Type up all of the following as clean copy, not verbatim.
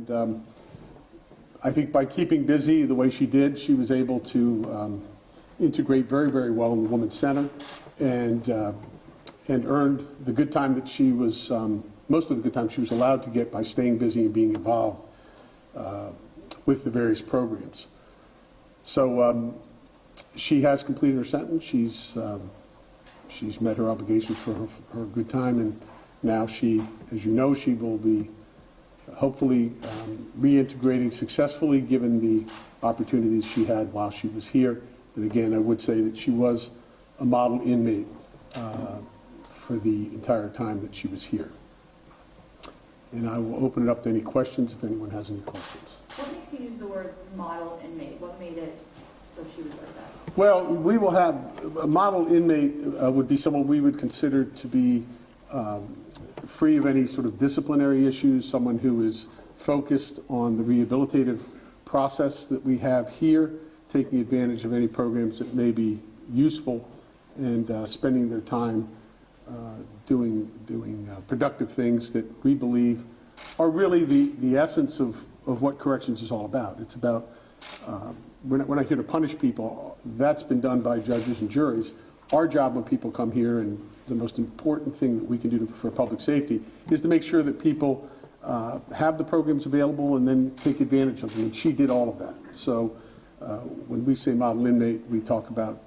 And I think by keeping busy the way she did, she was able to integrate very, very well in the Women's Center and earned the good time that she was, most of the good time she was allowed to get by staying busy and being involved with the various programs. So she has completed her sentence. She's met her obligation for her good time, and now she, as you know, she will be hopefully reintegrating successfully given the opportunities she had while she was here. And again, I would say that she was a model inmate for the entire time that she was here. And I will open it up to any questions if anyone has any questions. What makes you use the words model inmate? What made it so she was like that? Well, we will have a model inmate would be someone we would consider to be free of any sort of disciplinary issues, someone who is focused on the rehabilitative process that we have here, taking advantage of any programs that may be useful, and spending their time doing productive things that we believe are really the essence of what corrections is all about. It's about, we're not here to punish people. That's been done by judges and juries. Our job when people come here, and the most important thing that we can do for public safety, is to make sure that people have the programs available and then take advantage of them. And she did all of that. So when we say model inmate, we talk about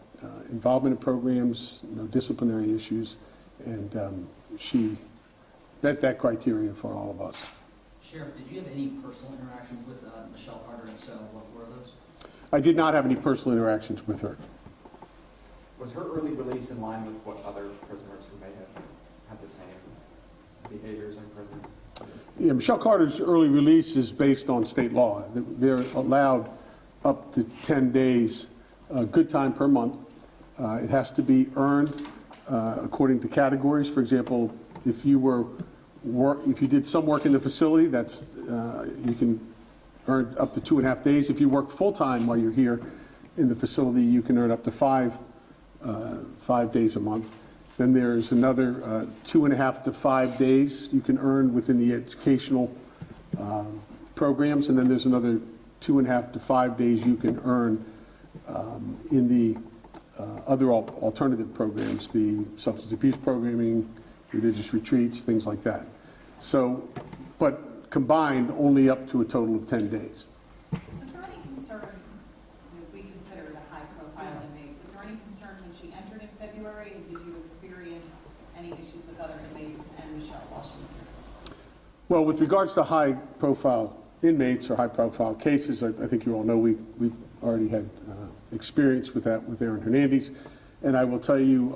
involvement in programs, no disciplinary issues, and she met that criteria for all of us. Sheriff, did you have any personal interactions with Michelle Carter, and so what were those? I did not have any personal interactions with her. Was her early release in line with what other prisoners who may have had the same behaviors in prison? Yeah, Michelle Carter's early release is based on state law. They're allowed up to 10 days good time per month. It has to be earned according to categories. For example, if you did some work in the facility, that's you can earn up to 2.5 days. If you work full time while you're here in the facility, you can earn up to 5 days a month. Then there's another 2.5 to 5 days you can earn within the educational programs, and then there's another 2.5 to 5 days you can earn in the other alternative programs, the substance abuse programming, religious retreats, things like that. So, but combined, only up to a total of 10 days. Was there any concern, if we consider it a high-profile inmate, was there any concern when she entered in February, and did you experience any issues with other inmates and Michelle while she was here? Well, with regards to high-profile inmates or high-profile cases, I think you all know we've already had experience with that with Aaron Hernandez, and I will tell you,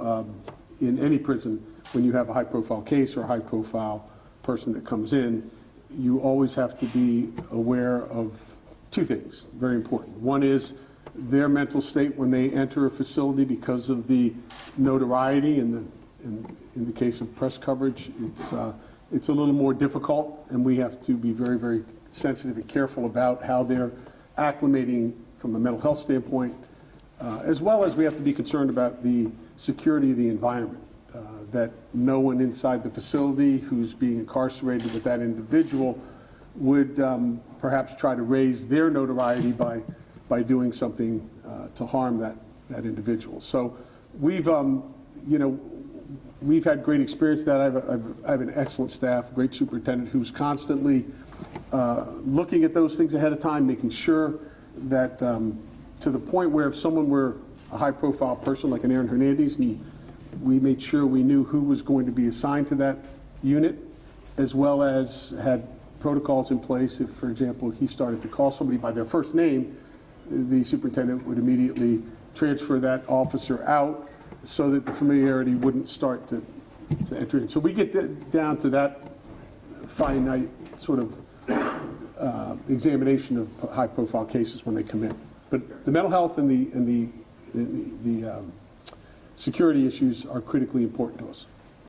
in any prison, when you have a high-profile case or a high-profile person that comes in, you always have to be aware of two things, very important. One is their mental state when they enter a facility because of the notoriety, and in the case of press coverage, it's a little more difficult, and we have to be very, very sensitive and careful about how they're acclimating from a mental health standpoint, as well as we have to be concerned about the security of the environment, that no one inside the facility who's being incarcerated with that individual would perhaps try to raise their notoriety by doing something to harm that individual. So we've, we've had great experience with that. I have an excellent staff, great superintendent who's constantly looking at those things ahead of time, making sure that to the point where if someone were a high-profile person like an Aaron Hernandez, and we made sure we knew who was going to be assigned to that unit, as well as had protocols in place. If, for example, he started to call somebody by their first name, the superintendent would immediately transfer that officer out so that the familiarity wouldn't start to enter in. So we get down to that finite sort of examination of high-profile cases when they come in. But the mental health and the security issues are critically important to us.